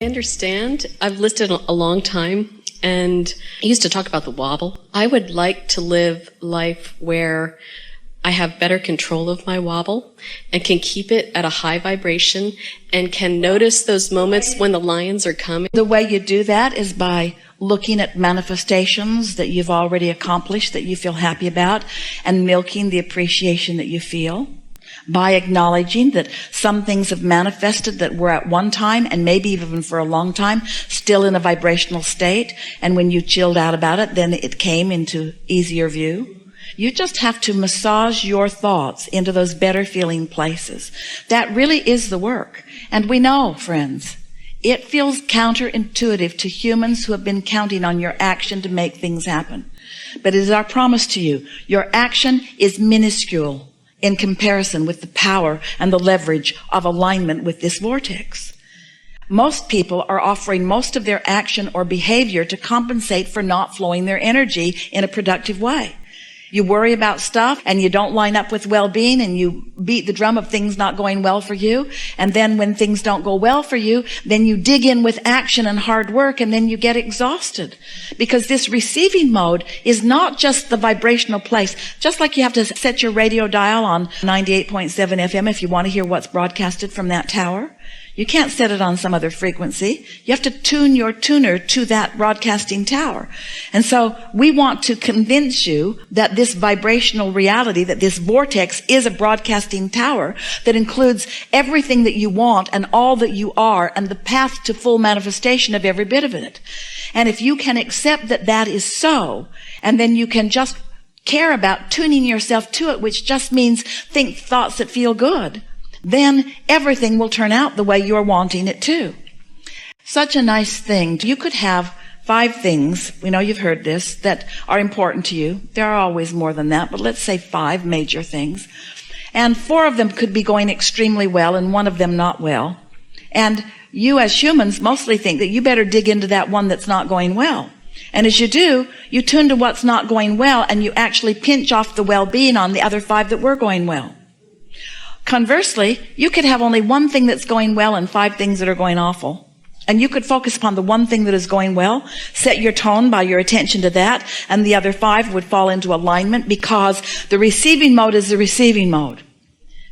I understand. I've listed a long time, and I used to talk about the wobble. I would like to live life where I have better control of my wobble and can keep it at a high vibration and can notice those moments when the lions are coming. The way you do that is by looking at manifestations that you've already accomplished that you feel happy about and milking the appreciation that you feel. By acknowledging that some things have manifested that were at one time and maybe even for a long time still in a vibrational state, and when you chilled out about it, then it came into easier view. You just have to massage your thoughts into those better feeling places. That really is the work. And we know, friends, it feels counterintuitive to humans who have been counting on your action to make things happen. But it is our promise to you, your action is minuscule in comparison with the power and the leverage of alignment with this vortex. Most people are offering most of their action or behavior to compensate for not flowing their energy in a productive way. You worry about stuff and you don't line up with well-being, and you beat the drum of things not going well for you. And then when things don't go well for you, then you dig in with action and hard work, and then you get exhausted. Because this receiving mode is not just the vibrational place. Just like you have to set your radio dial on 98.7 FM if you want to hear what's broadcasted from that tower. You can't set it on some other frequency. You have to tune your tuner to that broadcasting tower. And so we want to convince you that this vibrational reality, that this vortex is a broadcasting tower that includes everything that you want and all that you are and the path to full manifestation of every bit of it. And if you can accept that that is so, and then you can just care about tuning yourself to it, which just means think thoughts that feel good, then everything will turn out the way you're wanting it to. Such a nice thing. You could have 5 things, we know you've heard this, that are important to you. There are always more than that, but let's say 5 major things. And 4 of them could be going extremely well and 1 of them not well. And you as humans mostly think that you better dig into that one that's not going well. And as you do, you tune to what's not going well, and you actually pinch off the well-being on the other 5 that were going well. Conversely, you could have only 1 thing that's going well and 5 things that are going awful. And you could focus upon the 1 thing that is going well, set your tone by your attention to that, and the other 5 would fall into alignment, because the receiving mode is the receiving mode.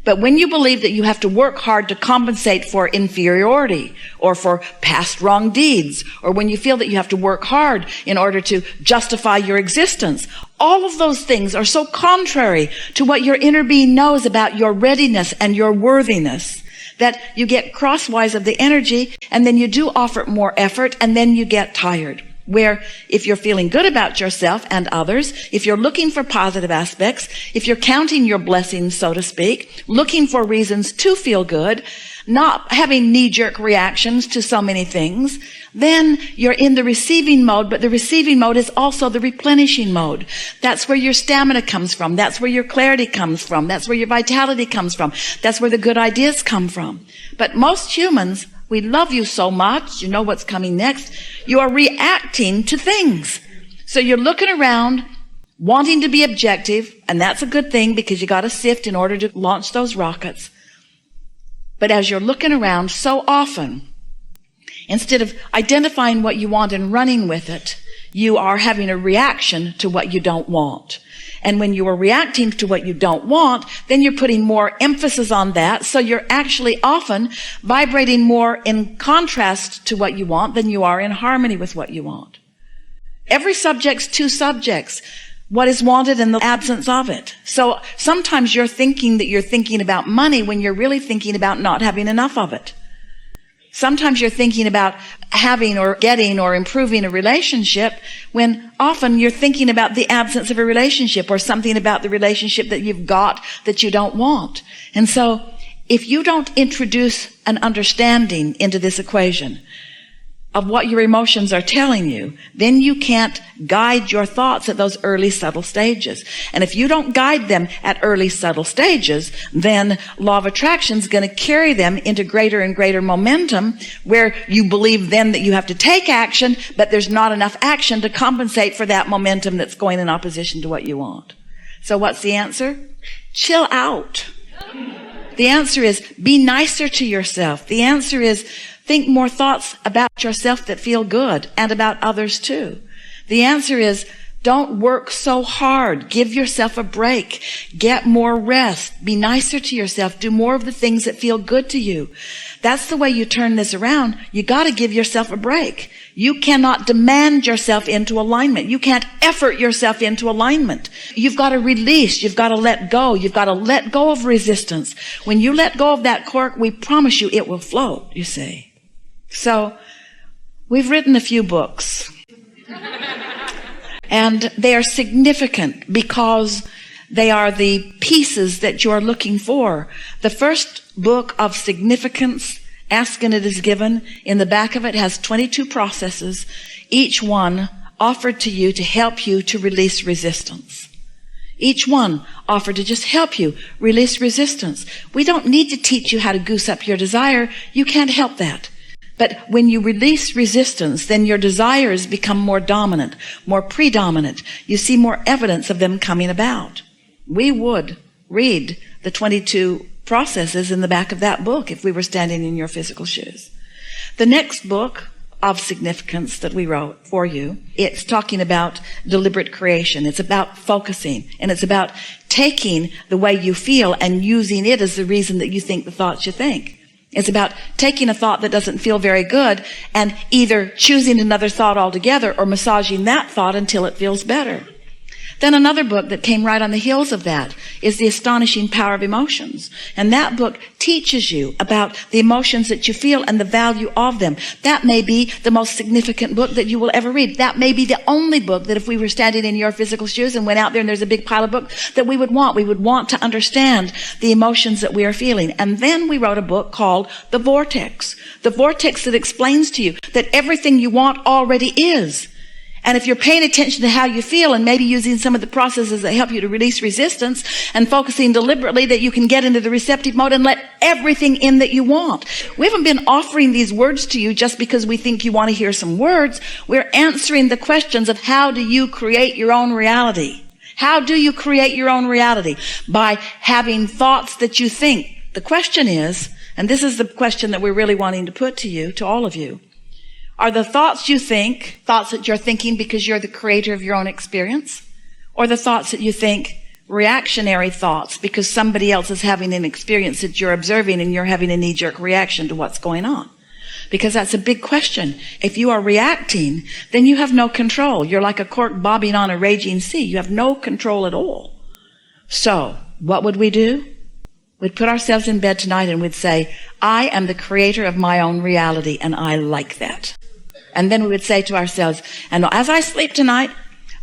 But when you believe that you have to work hard to compensate for inferiority or for past wrong deeds, or when you feel that you have to work hard in order to justify your existence, all of those things are so contrary to what your inner being knows about your readiness and your worthiness that you get crosswise of the energy, and then you do offer more effort, and then you get tired. Where if you're feeling good about yourself and others, if you're looking for positive aspects, if you're counting your blessings, so to speak, looking for reasons to feel good, not having knee-jerk reactions to so many things, then you're in the receiving mode. But the receiving mode is also the replenishing mode. That's where your stamina comes from. That's where your clarity comes from. That's where your vitality comes from. That's where the good ideas come from. But most humans, we love you so much, you know what's coming next. You are reacting to things. So you're looking around, wanting to be objective, and that's a good thing because you got to sift in order to launch those rockets. But as you're looking around so often, instead of identifying what you want and running with it, you are having a reaction to what you don't want. And when you are reacting to what you don't want, then you're putting more emphasis on that. So you're actually often vibrating more in contrast to what you want than you are in harmony with what you want. Every subject's 2 subjects. What is wanted and the absence of it. So sometimes you're thinking that you're thinking about money when you're really thinking about not having enough of it. Sometimes you're thinking about having or getting or improving a relationship when often you're thinking about the absence of a relationship or something about the relationship that you've got that you don't want. And so if you don't introduce an understanding into this equation of what your emotions are telling you, then you can't guide your thoughts at those early subtle stages. And if you don't guide them at early subtle stages, then law of attraction is going to carry them into greater and greater momentum, where you believe then that you have to take action, but there's not enough action to compensate for that momentum that's going in opposition to what you want. So what's the answer? Chill out. The answer is be nicer to yourself. The answer is think more thoughts about yourself that feel good and about others too? The answer is, don't work so hard. Give yourself a break. Get more rest. Be nicer to yourself. Do more of the things that feel good to you. That's the way you turn this around. You got to give yourself a break. You cannot demand yourself into alignment. You can't effort yourself into alignment. You've got to release. You've got to let go. You've got to let go of resistance. When you let go of that cork, we promise you it will float, you see. So, we've written a few books. And they are significant because they are the pieces that you are looking for. The first book of significance, Ask and It Is Given, in the back of it has 22 processes, each one offered to you to help you to release resistance. Each one offered to just help you release resistance. We don't need to teach you how to goose up your desire. You can't help that. But when you release resistance, then your desires become more dominant, more predominant. You see more evidence of them coming about. We would read the 22 processes in the back of that book if we were standing in your physical shoes. The next book of significance that we wrote for you, it's talking about deliberate creation. It's about focusing, and it's about taking the way you feel and using it as the reason that you think the thoughts you think. It's about taking a thought that doesn't feel very good and either choosing another thought altogether or massaging that thought until it feels better. Then another book that came right on the heels of that is The Astonishing Power of Emotions. And that book teaches you about the emotions that you feel and the value of them. That may be the most significant book that you will ever read. That may be the only book that if we were standing in your physical shoes and went out there and there's a big pile of books that we would want. We would want to understand the emotions that we are feeling. And then we wrote a book called The Vortex. The Vortex that explains to you that everything you want already is. And if you're paying attention to how you feel and maybe using some of the processes that help you to release resistance and focusing deliberately, that you can get into the receptive mode and let everything in that you want. We haven't been offering these words to you just because we think you want to hear some words. We're answering the questions of how do you create your own reality? How do you create your own reality? By having thoughts that you think. The question is, and this is the question that we're really wanting to put to you, to all of you, are the thoughts you think, thoughts that you're thinking because you're the creator of your own experience? Or the thoughts that you think, reactionary thoughts because somebody else is having an experience that you're observing and you're having a knee-jerk reaction to what's going on? Because that's a big question. If you are reacting, then you have no control. You're like a cork bobbing on a raging sea. You have no control at all. So, what would we do? We'd put ourselves in bed tonight and we'd say, I am the creator of my own reality, and I like that. And then we would say to ourselves, and as I sleep tonight,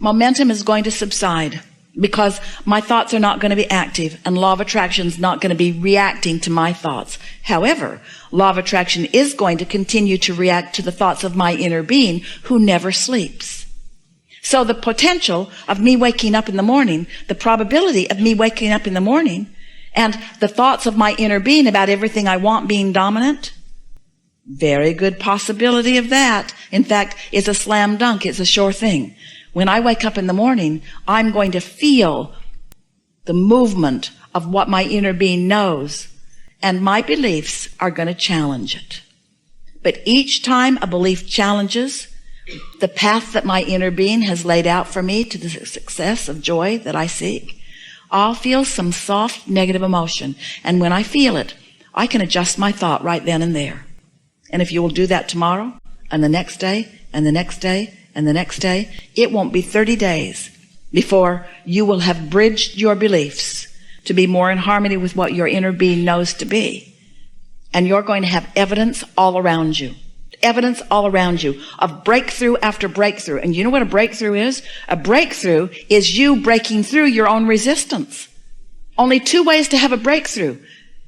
momentum is going to subside because my thoughts are not going to be active and law of attraction is not going to be reacting to my thoughts. However, law of attraction is going to continue to react to the thoughts of my inner being who never sleeps. So the potential of me waking up in the morning, the probability of me waking up in the morning, and the thoughts of my inner being about everything I want being dominant, very good possibility of that. In fact, it's a slam dunk. It's a sure thing. When I wake up in the morning, I'm going to feel the movement of what my inner being knows, and my beliefs are going to challenge it. But each time a belief challenges the path that my inner being has laid out for me to the success of joy that I seek, I'll feel some soft negative emotion. And when I feel it, I can adjust my thought right then and there. And if you will do that tomorrow, and the next day, and the next day, and the next day, it won't be 30 days before you will have bridged your beliefs to be more in harmony with what your inner being knows to be. And you're going to have evidence all around you. Evidence all around you of breakthrough after breakthrough. And you know what a breakthrough is? A breakthrough is you breaking through your own resistance. Only two ways to have a breakthrough.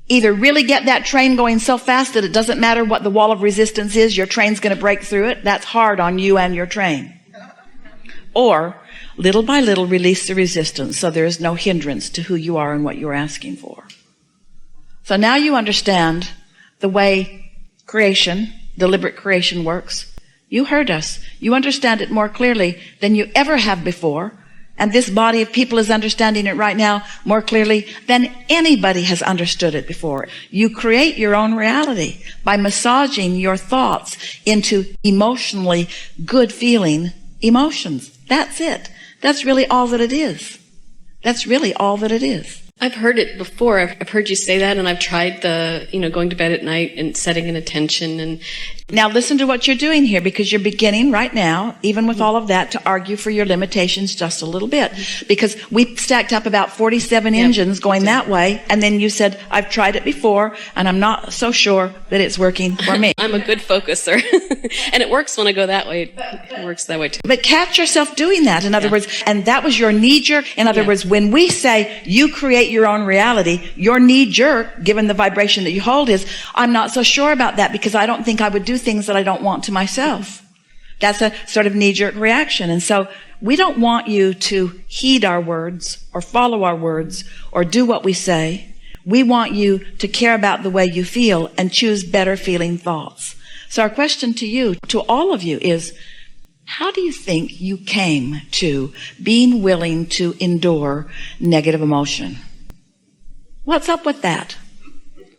Either really get that train going so fast that it doesn't matter what the wall of resistance is, your train's going to break through it. That's hard on you and your train. Or, little by little, release the resistance so there is no hindrance to who you are and what you're asking for. So now you understand the way creation, deliberate creation works. You heard us. You understand it more clearly than you ever have before. And this body of people is understanding it right now more clearly than anybody has understood it before. You create your own reality by massaging your thoughts into emotionally good feeling emotions. That's it. That's really all that it is. That's really all that it is. I've heard it before. I've heard you say that, and I've tried going to bed at night and setting an intention. And now listen to what you're doing here, because you're beginning right now, even with all of that, to argue for your limitations just a little bit. Because we stacked up about 47 engines going that way, and then you said, I've tried it before, and I'm not so sure that it's working for me. I'm a good focuser, and it works when I go that way. It works that way too. But catch yourself doing that, in other words, and that was your knee-jerk. In other words, when we say you create your own reality, your knee-jerk, given the vibration that you hold, is, I'm not so sure about that because I don't think I would do things that I don't want to myself. That's a sort of knee-jerk reaction. And so we don't want you to heed our words or follow our words or do what we say. We want you to care about the way you feel and choose better feeling thoughts. So our question to you, to all of you, is, how do you think you came to being willing to endure negative emotion? What's up with that?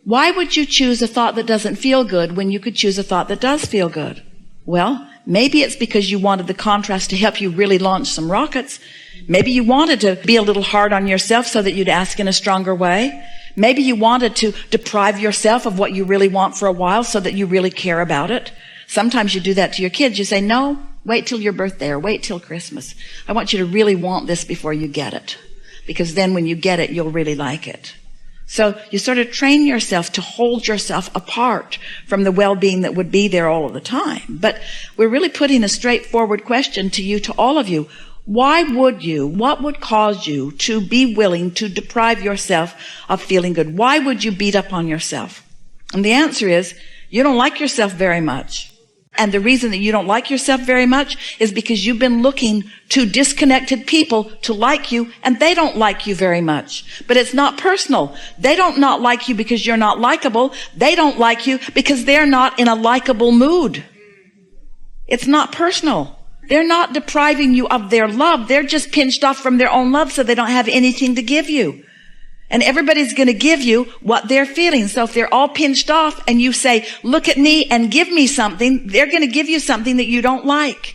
Why would you choose a thought that doesn't feel good when you could choose a thought that does feel good? Well, maybe it's because you wanted the contrast to help you really launch some rockets. Maybe you wanted to be a little hard on yourself so that you'd ask in a stronger way. Maybe you wanted to deprive yourself of what you really want for a while so that you really care about it. Sometimes you do that to your kids. You say, no, wait till your birthday or wait till Christmas. I want you to really want this before you get it. Because then when you get it, you'll really like it. So you sort of train yourself to hold yourself apart from the well-being that would be there all of the time. But we're really putting a straightforward question to you, to all of you. Why would you, what would cause you to be willing to deprive yourself of feeling good? Why would you beat up on yourself? And the answer is, you don't like yourself very much. And the reason that you don't like yourself very much is because you've been looking to disconnected people to like you, and they don't like you very much. But it's not personal. They don't not like you because you're not likable. They don't like you because they're not in a likable mood. It's not personal. They're not depriving you of their love. They're just pinched off from their own love, so they don't have anything to give you. And everybody's going to give you what they're feeling. So if they're all pinched off and you say, look at me and give me something, they're going to give you something that you don't like.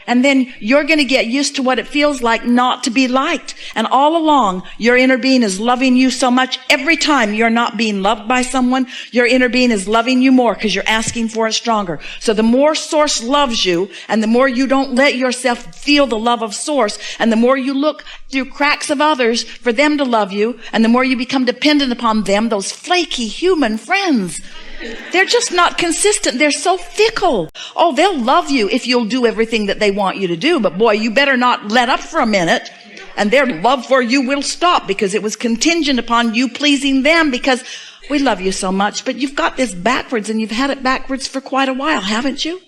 And then you're going to get used to what it feels like not to be liked. And all along, your inner being is loving you so much. Every time you're not being loved by someone, your inner being is loving you more because you're asking for it stronger. So the more Source loves you, and the more you don't let yourself feel the love of Source, and the more you look through cracks of others for them to love you, and the more you become dependent upon them, those flaky human friends, they're just not consistent. They're so fickle. Oh, they'll love you if you'll do everything that they want you to do. But boy, you better not let up for a minute. And their love for you will stop because it was contingent upon you pleasing them, because we love you so much. But you've got this backwards, and you've had it backwards for quite a while, haven't you?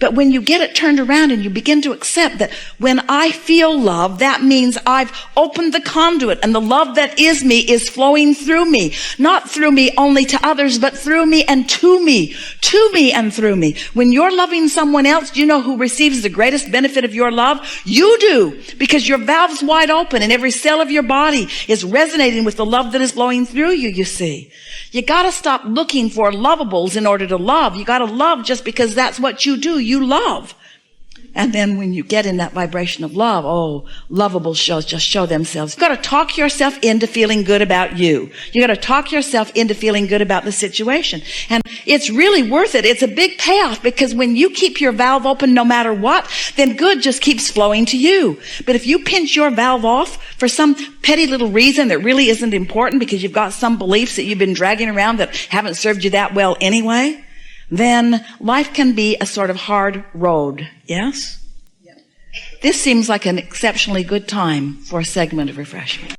But when you get it turned around and you begin to accept that when I feel love, that means I've opened the conduit, and the love that is me is flowing through me. Not through me only to others, but through me and to me and through me. When you're loving someone else, do you know who receives the greatest benefit of your love? You do, because your valve's wide open and every cell of your body is resonating with the love that is flowing through you, you see. You gotta stop looking for lovables in order to love. You gotta love just because that's what you do. You love. And then when you get in that vibration of love, oh, lovable shows just show themselves. You've got to talk yourself into feeling good about you. You've got to talk yourself into feeling good about the situation. And it's really worth it. It's a big payoff, because when you keep your valve open no matter what, then good just keeps flowing to you. But if you pinch your valve off for some petty little reason that really isn't important, because you've got some beliefs that you've been dragging around that haven't served you that well anyway, then life can be a sort of hard road. Yes? Yeah. This seems like an exceptionally good time for a segment of refreshment.